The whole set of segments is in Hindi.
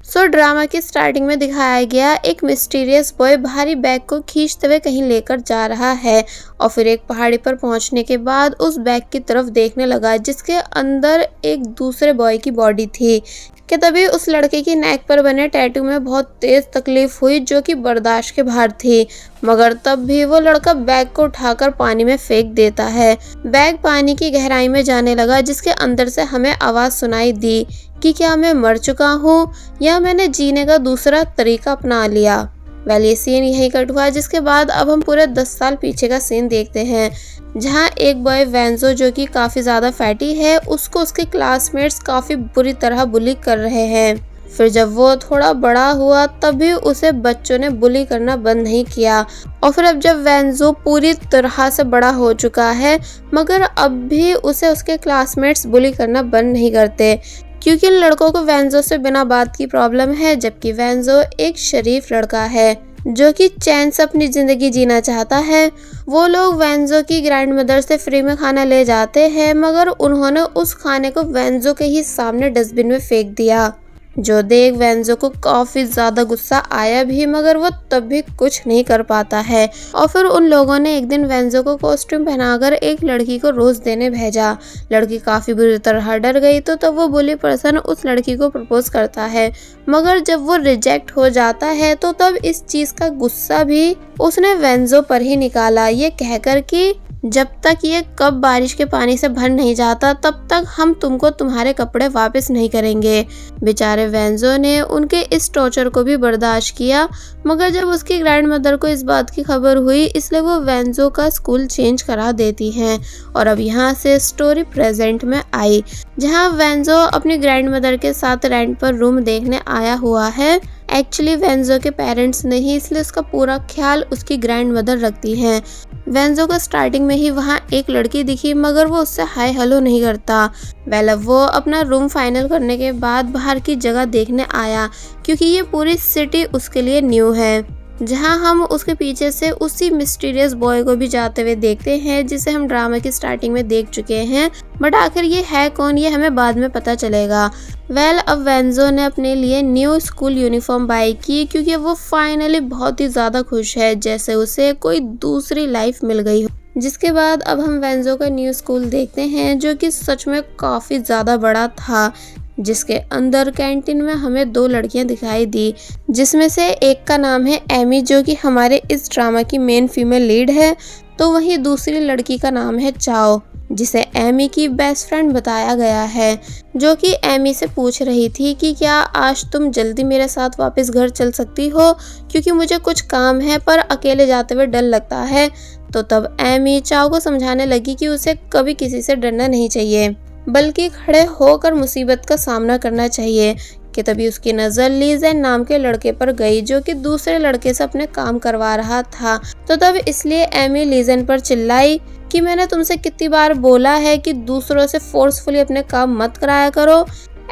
ड्रामा की स्टार्टिंग में दिखाया गया एक मिस्टीरियस बॉय भारी बैग को खींचते हुए कहीं लेकर जा रहा है और फिर एक पहाड़ी पर पहुंचने के बाद उस बैग की तरफ देखने लगा जिसके अंदर एक दूसरे बॉय की बॉडी थी कि तभी उस लड़के की नेक पर बने टैटू में बहुत तेज तकलीफ हुई जो कि बर्दाश्त के बाहर थी। मगर तब भी वो लड़का बैग को उठाकर पानी में फेंक देता है। बैग पानी की गहराई में जाने लगा जिसके अंदर से हमें आवाज सुनाई दी कि क्या मैं मर चुका हूँ या मैंने जीने का दूसरा तरीका अपना लिया। ये सीन यही कट हुआ जिसके बाद अब हम पूरे 10 साल पीछे का सीन देखते हैं जहाँ एक बॉय वेंजो जो कि काफ़ी ज़्यादा फैटी है उसको उसके क्लासमेट्स काफ़ी बुरी तरह बुली कर रहे हैं। फिर जब वो थोड़ा बड़ा हुआ तब भी उसे बच्चों ने बुली करना बंद नहीं किया और फिर अब जब वेंजो पूरी तरह से बड़ा हो चुका है मगर अब भी उसे उसके क्लासमेट्स बुली करना बंद नहीं करते क्योंकि इन लड़कों को वेंजो से बिना बात की प्रॉब्लम है, जबकि वेंजो एक शरीफ लड़का है जो कि चैन से अपनी ज़िंदगी जीना चाहता है। वो लोग वेंजो की ग्रैंडमदर से फ्री में खाना ले जाते हैं मगर उन्होंने उस खाने को वेंजो के ही सामने डस्टबिन में फेंक दिया जो देख वेंजो को काफ़ी ज़्यादा गुस्सा आया भी मगर वो तब भी कुछ नहीं कर पाता है। और फिर उन लोगों ने एक दिन वेंजो को कॉस्ट्यूम पहनाकर एक लड़की को रोज़ देने भेजा। लड़की काफ़ी बुरी तरह डर गई तो तब वो बुली पर्सन उस लड़की को प्रपोज करता है मगर जब वो रिजेक्ट हो जाता है तो तब इस चीज़ का गुस्सा भी उसने वेंजो पर ही निकाला ये कहकर कि जब तक ये कप बारिश के पानी से भर नहीं जाता तब तक हम तुमको तुम्हारे कपड़े वापस नहीं करेंगे। बेचारे वेंजो ने उनके इस टॉर्चर को भी बर्दाश्त किया मगर जब उसकी ग्रैंडमदर को इस बात की खबर हुई इसलिए वो वेंजो का स्कूल चेंज करा देती हैं। और अब यहाँ से स्टोरी प्रेजेंट में आई जहाँ वेंजो अपनी ग्रैंडमदर के साथ रेंट पर रूम देखने आया हुआ है। एक्चुअली वेंजो के पेरेंट्स नहीं इसलिए उसका पूरा ख्याल उसकी ग्रैंडमदर रखती हैं। वेंजो को स्टार्टिंग में ही वहाँ एक लड़की दिखी मगर वो उससे हाय हेलो नहीं करता। अब वो अपना रूम फाइनल करने के बाद बाहर की जगह देखने आया क्योंकि ये पूरी सिटी उसके लिए न्यू है जहां हम उसके पीछे से उसी मिस्टीरियस बॉय को भी जाते हुए देखते हैं जिसे हम ड्रामा की स्टार्टिंग में देख चुके हैं बट आखिर ये है कौन ये हमें बाद में पता चलेगा। अब वेंजो ने अपने लिए न्यू स्कूल यूनिफॉर्म बाय की क्योंकि वो फाइनली बहुत ही ज़्यादा खुश है जैसे उसे कोई दूसरी लाइफ मिल गई हो। जिसके बाद अब हम वेंजो का न्यू स्कूल देखते हैं जो कि सच में काफ़ी ज़्यादा बड़ा था जिसके अंदर कैंटीन में हमें 2 लड़कियां दिखाई दी जिसमें से एक का नाम है एमी जो कि हमारे इस ड्रामा की मेन फीमेल लीड है तो वहीं दूसरी लड़की का नाम है चाओ जिसे एमी की बेस्ट फ्रेंड बताया गया है जो कि एमी से पूछ रही थी कि क्या आज तुम जल्दी मेरे साथ वापस घर चल सकती हो क्योंकि मुझे कुछ काम है पर अकेले जाते हुए डर लगता है। तो तब एमी चाओ को समझाने लगी कि उसे कभी किसी से डरना नहीं चाहिए बल्कि खड़े होकर मुसीबत का सामना करना चाहिए कि तभी उसकी नज़र लीजेन नाम के लड़के पर गई जो कि दूसरे लड़के से अपने काम करवा रहा था। तो तब इसलिए एमी लीजेन पर चिल्लाई कि मैंने तुमसे कितनी बार बोला है कि दूसरों से फोर्सफुली अपने काम मत कराया करो।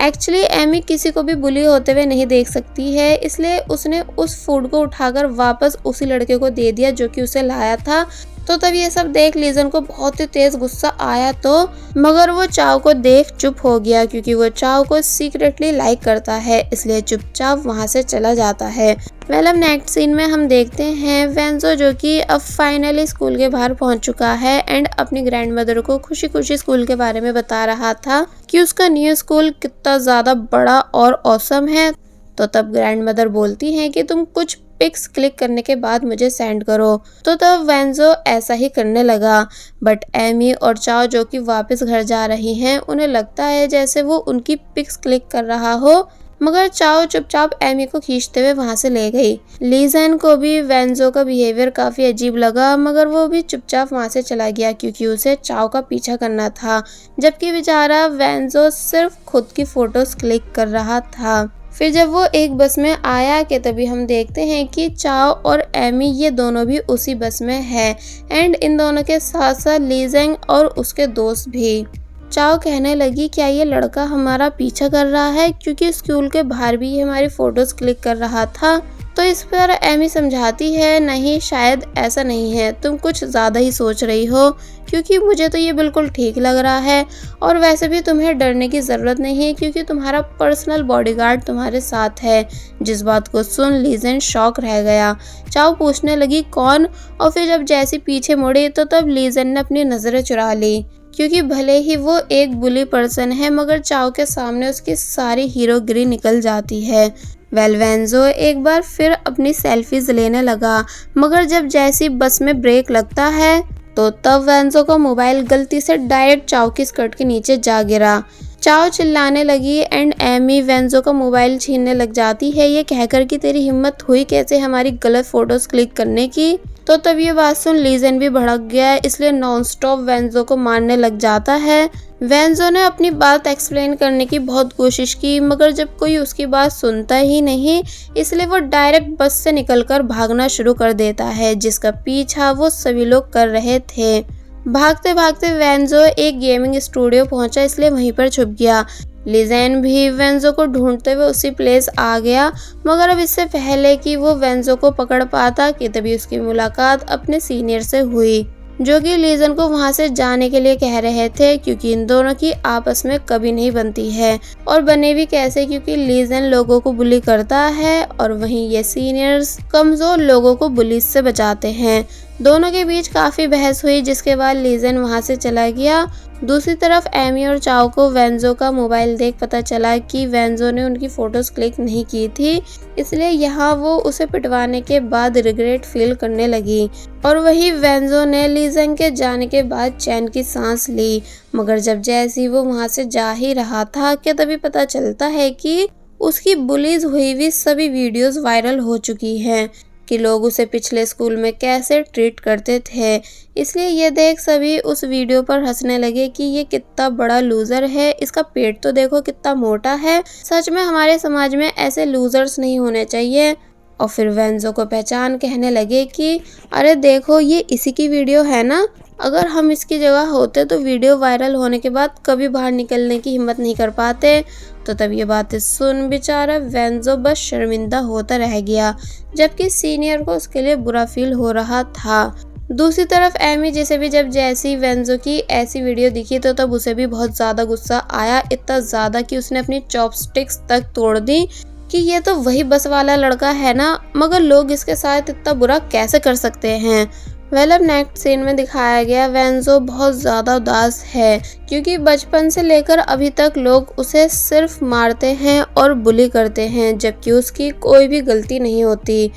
एक्चुअली एमी किसी को भी बुली होते हुए नहीं देख सकती है इसलिए उसने उस फूड को उठाकर वापस उसी लड़के को दे दिया जो कि उसे लाया था। तो तब ये सब देख लीजन को बहुत ही तेज गुस्सा आया तो मगर वो चाव को देख चुप हो गया क्योंकि वो चाव को सीक्रेटली लाइक करता है इसलिए चुपचाप वहाँ से चला जाता है। अब नेक्स्ट सीन में हम देखते हैं वेंजो जो कि अब फाइनली स्कूल के बाहर पहुंच चुका है एंड अपनी ग्रैंडमदर को खुशी खुशी स्कूल के बारे में बता रहा था कि उसका न्यू स्कूल कितना ज़्यादा बड़ा और ऑसम है। तो तब ग्रैंडमदर बोलती हैं कि तुम कुछ पिक्स क्लिक करने के बाद मुझे सेंड करो। तो तब वेंजो ऐसा ही करने लगा बट एमी और चाओ जो कि वापस घर जा रही हैं उन्हें लगता है जैसे वो उनकी पिक्स क्लिक कर रहा हो मगर चाओ चुपचाप एमी को खींचते हुए वहां से ले गई। लीजेन को भी वेंजो का बिहेवियर काफ़ी अजीब लगा मगर वो भी चुपचाप वहां से चला गया क्योंकि उसे चाओ का पीछा करना था जबकि बेचारा वेंजो सिर्फ खुद की फोटोज क्लिक कर रहा था। फिर जब वो एक बस में आया कि तभी हम देखते हैं कि चाओ और एमी ये दोनों भी उसी बस में है एंड इन दोनों के साथ साथ लीजेंग और उसके दोस्त भी। चाओ कहने लगी क्या ये लड़का हमारा पीछा कर रहा है क्योंकि स्कूल के बाहर भी ये हमारी फोटोज क्लिक कर रहा था। तो इस पर एमी समझाती है, नहीं शायद ऐसा नहीं है, तुम कुछ ज़्यादा ही सोच रही हो, क्योंकि मुझे तो ये बिल्कुल ठीक लग रहा है। और वैसे भी तुम्हें डरने की ज़रूरत नहीं है, क्योंकि तुम्हारा पर्सनल बॉडीगार्ड तुम्हारे साथ है। जिस बात को सुन लीजेन शॉक रह गया। चाओ पूछने लगी कौन, और फिर जब जैसी पीछे मुड़ी तो तब लीजेन ने अपनी नज़रें चुरा ली, क्योंकि भले ही वो एक बुली पर्सन है मगर चाओ के सामने उसकी सारी हीरोगिरी निकल जाती है। वेंजो एक बार फिर अपनी सेल्फीज लेने लगा, मगर जब जैसी बस में ब्रेक लगता है तो तब वेंजो का मोबाइल गलती से डायरेक्ट चाओ की स्कर्ट के नीचे जा गिरा। चाओ चिल्लाने लगी एंड एमी वेंजो का मोबाइल छीनने लग जाती है, ये कहकर कि तेरी हिम्मत हुई कैसे हमारी गलत फोटोज क्लिक करने की। तो तब ये बात सुन लीजेन भी भड़क गया, इसलिए नॉनस्टॉप वेंजो को मारने लग जाता है। वेंजो ने अपनी बात एक्सप्लेन करने की बहुत कोशिश की, मगर जब कोई उसकी बात सुनता ही नहीं, इसलिए वो डायरेक्ट बस से निकलकर भागना शुरू कर देता है, जिसका पीछा वो सभी लोग कर रहे थे। भागते भागते वेंजो एक गेमिंग स्टूडियो पहुंचा, इसलिए वहीं पर छुप गया। लीजेन भी वेंजो को ढूंढते हुए उसी प्लेस आ गया, मगर अब इससे पहले कि वो वेंजो को पकड़ पाता कि तभी उसकी मुलाकात अपने सीनियर से हुई, जो कि लीजेन को वहां से जाने के लिए कह रहे थे, क्योंकि इन दोनों की आपस में कभी नहीं बनती है। और बने भी कैसे, क्योंकि लीजेन लोगों को बुली करता है और वहीं ये सीनियर्स कमजोर लोगों को बुली से बचाते हैं। दोनों के बीच काफी बहस हुई, जिसके बाद लीजेन वहां से चला गया। दूसरी तरफ एमी और चाओ को वेंजो का मोबाइल देख पता चला कि वेंजो ने उनकी फोटोज क्लिक नहीं की थी, इसलिए यहाँ वो उसे पिटवाने के बाद रिग्रेट फील करने लगी। और वही वेंजो ने लीजेन के जाने के बाद चैन की सांस ली, मगर जब जैसी वो वहां से जा ही रहा था कि तभी पता चलता है कि उसकी बुलीज हुई हुई सभी वीडियोस वायरल हो चुकी हैं, कि लोग उसे पिछले स्कूल में कैसे ट्रीट करते थे। इसलिए ये देख सभी उस वीडियो पर हंसने लगे कि ये कितना बड़ा लूजर है, इसका पेट तो देखो कितना मोटा है, सच में हमारे समाज में ऐसे लूजर्स नहीं होने चाहिए। और फिर वेंजो को पहचान कहने लगे कि अरे देखो ये इसी की वीडियो है ना, अगर हम इसकी जगह होते तो वीडियो वायरल होने के बाद कभी बाहर निकलने की हिम्मत नहीं कर पाते। तो तब ये बातें सुन बेचारा वेंजो बस शर्मिंदा होता रह गया, जबकि सीनियर को उसके लिए बुरा फील हो रहा था। दूसरी तरफ एमी जिसे भी जब जैसी वेंजो की ऐसी वीडियो दिखी तो तब उसे भी बहुत ज़्यादा गुस्सा आया, इतना ज़्यादा कि उसने अपनी चॉपस्टिक्स तक तोड़ दी कि ये तो वही बस वाला लड़का है ना, मगर लोग इसके साथ इतना बुरा कैसे कर सकते हैं। अब नेक्स्ट सीन में दिखाया गया वेंजो बहुत ज़्यादा उदास है, क्योंकि बचपन से लेकर अभी तक लोग उसे सिर्फ मारते हैं और बुली करते हैं, जबकि उसकी कोई भी गलती नहीं होती।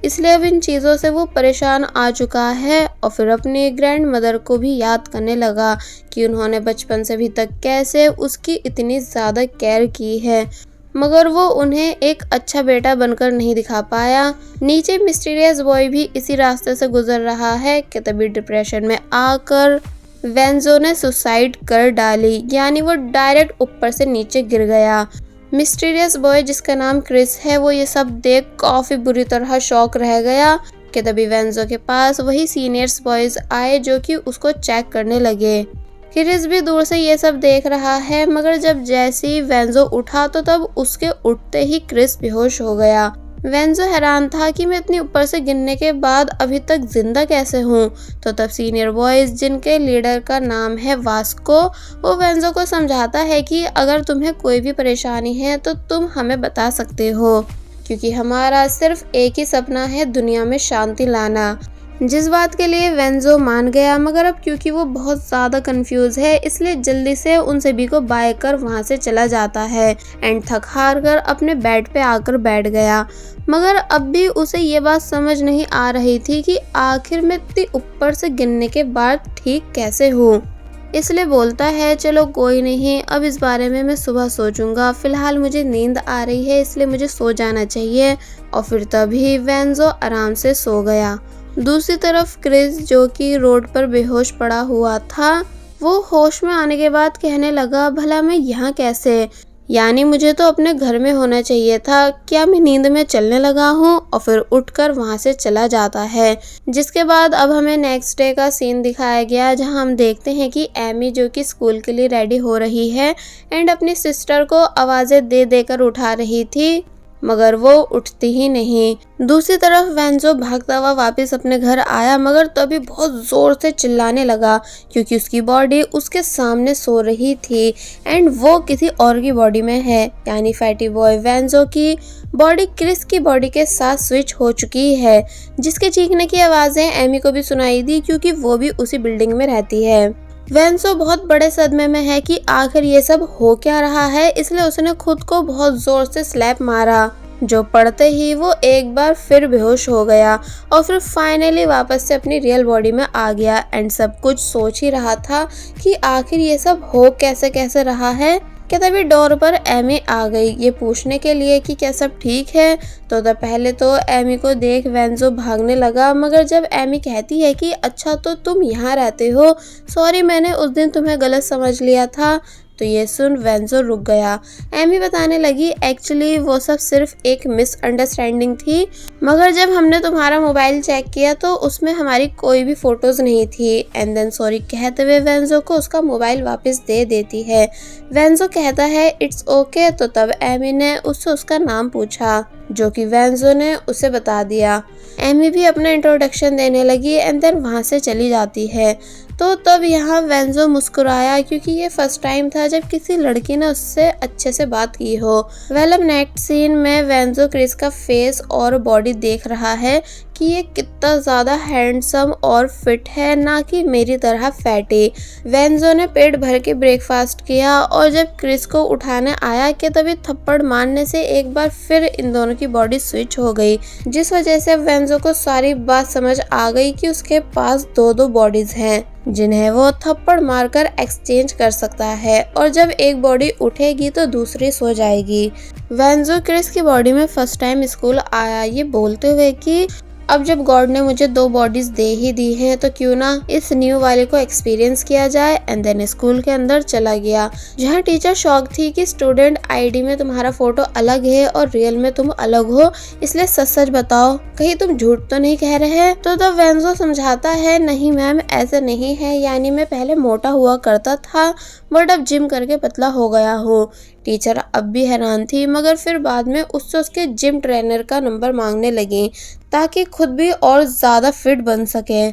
इसलिए अब इन चीज़ों से वो परेशान आ चुका है और फिर अपनी ग्रैंड मदर को भी याद करने लगा कि उन्होंने बचपन से अभी तक कैसे उसकी इतनी ज़्यादा केयर की है, मगर वो उन्हें एक अच्छा बेटा बनकर नहीं दिखा पाया। नीचे मिस्टीरियस बॉय भी इसी रास्ते से गुजर रहा है कि तभी डिप्रेशन में आकर वेंजो ने सुसाइड कर डाली, यानी वो डायरेक्ट ऊपर से नीचे गिर गया। मिस्टीरियस बॉय जिसका नाम क्रिस है, वो ये सब देख काफी बुरी तरह शॉक रह गया कि तभी वेंजो के पास वही सीनियर्स बॉयज आए जो कि उसको चेक करने लगे। क्रिस भी दूर से ये सब देख रहा है, मगर जब जैसी वेंजो उठा तो तब उसके उठते ही क्रिस बेहोश हो गया। वेंजो हैरान था कि मैं इतनी ऊपर से गिरने के बाद अभी तक जिंदा कैसे हूँ। तो तब सीनियर बॉयज जिनके लीडर का नाम है वास्को, वो वेंजो को समझाता है कि अगर तुम्हें कोई भी परेशानी है तो तुम हमें बता सकते हो, क्योंकि हमारा सिर्फ एक ही सपना है, दुनिया में शांति लाना। जिस बात के लिए वेंजो मान गया, मगर अब क्योंकि वो बहुत ज़्यादा कंफ्यूज है, इसलिए जल्दी से उन सभी को बाय कर वहाँ से चला जाता है एंड थक हार कर अपने बेड पे आकर बैठ गया। मगर अब भी उसे ये बात समझ नहीं आ रही थी कि आखिर मैं इतनी ऊपर से गिरने के बाद ठीक कैसे हूँ। इसलिए बोलता है चलो कोई नहीं, अब इस बारे में मैं सुबह सोचूंगा, फिलहाल मुझे नींद आ रही है इसलिए मुझे सो जाना चाहिए। और फिर तभी वेंजो आराम से सो गया। दूसरी तरफ क्रिस जो कि रोड पर बेहोश पड़ा हुआ था, वो होश में आने के बाद कहने लगा भला मैं यहाँ कैसे, यानी मुझे तो अपने घर में होना चाहिए था, क्या मैं नींद में चलने लगा हूँ। और फिर उठकर वहाँ से चला जाता है। जिसके बाद अब हमें नेक्स्ट डे का सीन दिखाया गया, जहाँ हम देखते हैं कि एमी जो कि स्कूल के लिए रेडी हो रही है एंड अपनी सिस्टर को आवाज़ें दे देकर उठा रही थी। मगर वो उठती ही नहीं। दूसरी तरफ वेंजो भागता हुआ वापस अपने घर आया, मगर तभी बहुत जोर से चिल्लाने लगा क्योंकि उसकी बॉडी उसके सामने सो रही थी एंड वो किसी और की बॉडी में है, यानी फैटी बॉय वेंजो की बॉडी क्रिस की बॉडी के साथ स्विच हो चुकी है, जिसके चीखने की आवाजें एमी को भी सुनाई दी क्योंकि वो भी उसी बिल्डिंग में रहती है। वेंसो बहुत बड़े सदमे में है कि आखिर ये सब हो क्या रहा है, इसलिए उसने खुद को बहुत जोर से स्लैप मारा, जो पड़ते ही वो एक बार फिर बेहोश हो गया और फिर फाइनली वापस से अपनी रियल बॉडी में आ गया एंड सब कुछ सोच ही रहा था कि आखिर ये सब हो कैसे कैसे रहा है कि तभी डोर पर एमी आ गई ये पूछने के लिए कि क्या सब ठीक है। तो पहले तो एमी को देख वेंजो भागने लगा, मगर जब एमी कहती है कि अच्छा तो तुम यहाँ रहते हो, सॉरी मैंने उस दिन तुम्हें गलत समझ लिया था, तो ये सुन वेंजो रुक गया। एमी बताने लगी एक्चुअली वो सब सिर्फ एक मिसअंडरस्टैंडिंग थी, मगर जब हमने तुम्हारा मोबाइल चेक किया तो उसमें हमारी कोई भी फोटोज नहीं थी। एंड देन सॉरी कहते हुए वेंजो को उसका मोबाइल वापस दे देती है। वेंजो कहता है इट्स ओके, तो तब एमी ने उससे उसका नाम पूछा, जो कि वेंजो ने उसे बता दिया। एमी भी अपना इंट्रोडक्शन देने लगी एंड देन वहाँ से चली जाती है। तो तब यहाँ वेंजो मुस्कुराया क्योंकि ये फर्स्ट टाइम था जब किसी लड़की ने उससे अच्छे से बात की हो। वेल अब नेक्स्ट सीन में वेंजो क्रिस का फेस और बॉडी देख रहा है कि ये कितना ज़्यादा हैंडसम और फिट है, ना कि मेरी तरह फैटी। वेंजो ने पेट भर के ब्रेकफास्ट किया और जब क्रिस को उठाने आया कि तभी थप्पड़ मारने से एक बार फिर इन दोनों की बॉडी स्विच हो गई, जिस वजह से वेंजो को सारी बात समझ आ गई कि उसके पास दो बॉडीज हैं जिन्हें वो थप्पड़ मारकर एक्सचेंज कर सकता है और जब एक बॉडी उठेगी तो दूसरी सो जाएगी। वेंजो क्रिस की बॉडी में फर्स्ट टाइम स्कूल आया ये बोलते हुए कि अब जब गॉड ने मुझे 2 बॉडीज दे ही दी हैं तो क्यों ना इस न्यू वाले को एक्सपीरियंस किया जाए। एंड देन स्कूल के अंदर चला गया, जहाँ टीचर शॉक थी कि स्टूडेंट आईडी में तुम्हारा फोटो अलग है और रियल में तुम अलग हो, इसलिए सच सच बताओ कहीं तुम झूठ तो नहीं कह रहे हैं। तो तब वेंजो समझाता है नहीं मैम ऐसे नहीं है, यानी मैं पहले मोटा हुआ करता था बट अब जिम करके पतला हो गया हूँ। टीचर अब भी हैरान थी, मगर फिर बाद में उससे उसके जिम ट्रेनर का नंबर मांगने लगी ताकि खुद भी और ज़्यादा फिट बन सके।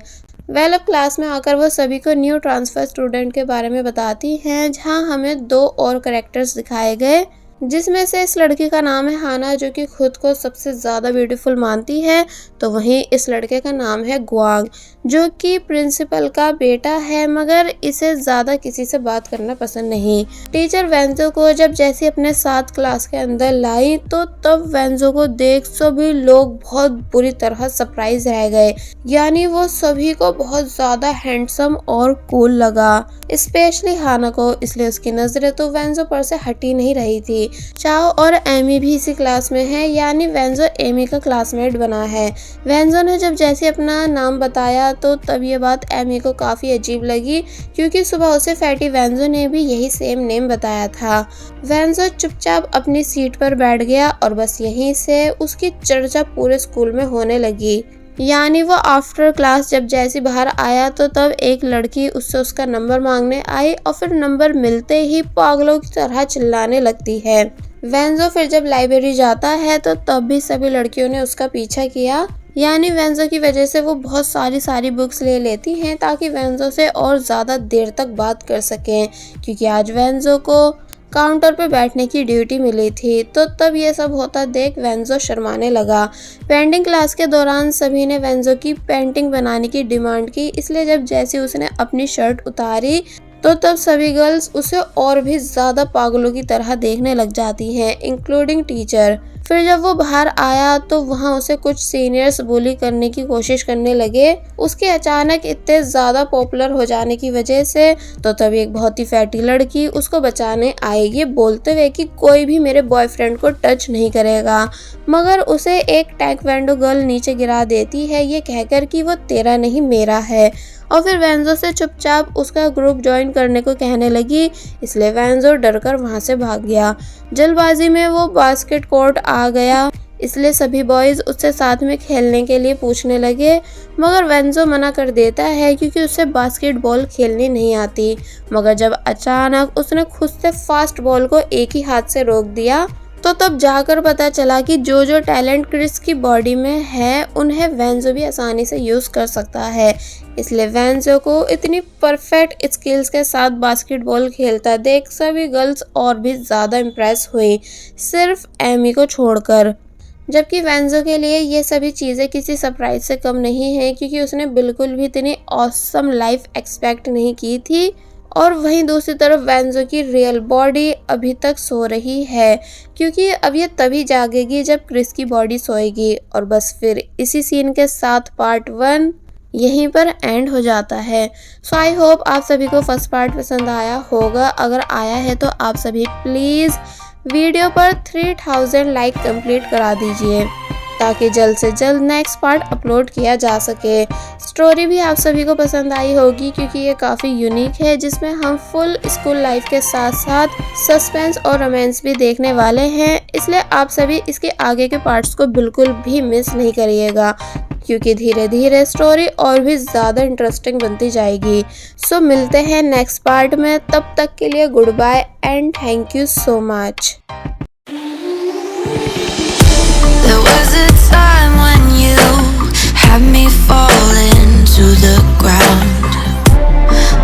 वेल अब क्लास में आकर वो सभी को न्यू ट्रांसफर स्टूडेंट के बारे में बताती हैं, जहां हमें 2 और कैरेक्टर्स दिखाए गए, जिसमें से इस लड़की का नाम है हाना जो कि खुद को सबसे ज़्यादा ब्यूटीफुल मानती है, तो वहीं इस लड़के का नाम है ग्वांग जो कि प्रिंसिपल का बेटा है, मगर इसे ज़्यादा किसी से बात करना पसंद नहीं। टीचर वेंजो को जब जैसे अपने साथ क्लास के अंदर लाई तो तब वेंजो को देख सभी लोग बहुत बुरी तरह सरप्राइज रह गए, यानी वो सभी को बहुत ज़्यादा हैंडसम और कूल लगा, स्पेशली हाना को, इसलिए उसकी नज़रें तो वेंजो पर से हटी नहीं रही थी। चाओ और एमी भी इसी क्लास में है, यानी वेंजो एमी का क्लासमेट बना है। वेंजो ने जब जैसे अपना नाम बताया तो तब ये बात एमी को काफ़ी अजीब लगी क्योंकि सुबह उसे फैटी वेंजो ने भी यही सेम नेम बताया था। वेंजो चुपचाप अपनी सीट पर बैठ गया और बस यहीं से उसकी चर्चा पूरे स्कूल में होने लगी, यानी वो आफ्टर क्लास जब जैसे बाहर आया तो तब एक लड़की उससे उसका नंबर मांगने आई और फिर नंबर मिलते ही पागलों की तरह चिल्लाने लगती है। वेंजो फिर जब लाइब्रेरी जाता है तो तब भी सभी लड़कियों ने उसका पीछा किया, यानी वेंजो की वजह से वो बहुत सारी बुक्स ले लेती हैं ताकि वेंजो से और ज़्यादा देर तक बात कर सकें, क्योंकि आज वेंजो को काउंटर पे बैठने की ड्यूटी मिली थी। तो तब ये सब होता देख वेंजो शर्माने लगा। पेंटिंग क्लास के दौरान सभी ने वेंजो की पेंटिंग बनाने की डिमांड की, इसलिए जब जैसे उसने अपनी शर्ट उतारी तो तब सभी गर्ल्स उसे और भी ज़्यादा पागलों की तरह देखने लग जाती हैं, इंक्लूडिंग टीचर। फिर जब वो बाहर आया तो वहाँ उसे कुछ सीनियर्स बुली करने की कोशिश करने लगे उसके अचानक इतने ज़्यादा पॉपुलर हो जाने की वजह से। तो तभी एक बहुत ही फैटी लड़की उसको बचाने आई, ये बोलते हुए कि कोई भी मेरे बॉयफ्रेंड को टच नहीं करेगा, मगर उसे एक टैekwondo गर्ल नीचे गिरा देती है ये कहकर कि वो तेरा नहीं मेरा है, और फिर वेंजो से चुपचाप उसका ग्रुप ज्वाइन करने को कहने लगी, इसलिए वेंजो डरकर वहाँ से भाग गया। जल्दबाजी में वो बास्केट कोर्ट आ गया, इसलिए सभी बॉयज़ उससे साथ में खेलने के लिए पूछने लगे, मगर वेंजो मना कर देता है क्योंकि उसे बास्केटबॉल खेलनी नहीं आती। मगर जब अचानक उसने खुद से फास्ट बॉल को एक ही हाथ से रोक दिया तो तब जाकर पता चला कि जो जो टैलेंट क्रिस की बॉडी में है उन्हें वेंजो भी आसानी से यूज़ कर सकता है। इसलिए वेंजो को इतनी परफेक्ट स्किल्स के साथ बास्केटबॉल खेलता देख सभी गर्ल्स और भी ज़्यादा इम्प्रेस हुई, सिर्फ एमी को छोड़कर। जबकि वेंजो के लिए ये सभी चीज़ें किसी सरप्राइज से कम नहीं है, क्योंकि उसने बिल्कुल भी इतनी ऑसम लाइफ एक्सपेक्ट नहीं की थी। और वहीं दूसरी तरफ वेंजो की रियल बॉडी अभी तक सो रही है, क्योंकि अब ये तभी जागेगी जब क्रिस की बॉडी सोएगी। और बस फिर इसी सीन के साथ पार्ट 1 यहीं पर एंड हो जाता है। सो आई होप आप सभी को फर्स्ट पार्ट पसंद आया होगा। अगर आया है तो आप सभी प्लीज़ वीडियो पर 3000 लाइक कंप्लीट करा दीजिए, ताकि जल्द से जल्द नेक्स्ट पार्ट अपलोड किया जा सके। स्टोरी भी आप सभी को पसंद आई होगी, क्योंकि ये काफ़ी यूनिक है, जिसमें हम फुल स्कूल लाइफ के साथ साथ सस्पेंस और रोमांस भी देखने वाले हैं। इसलिए आप सभी इसके आगे के पार्ट्स को बिल्कुल भी मिस नहीं करिएगा, क्योंकि धीरे धीरे स्टोरी और भी ज़्यादा इंटरेस्टिंग बनती जाएगी। सो मिलते हैं नेक्स्ट पार्ट में, तब तक के लिए good bye and thank you so much.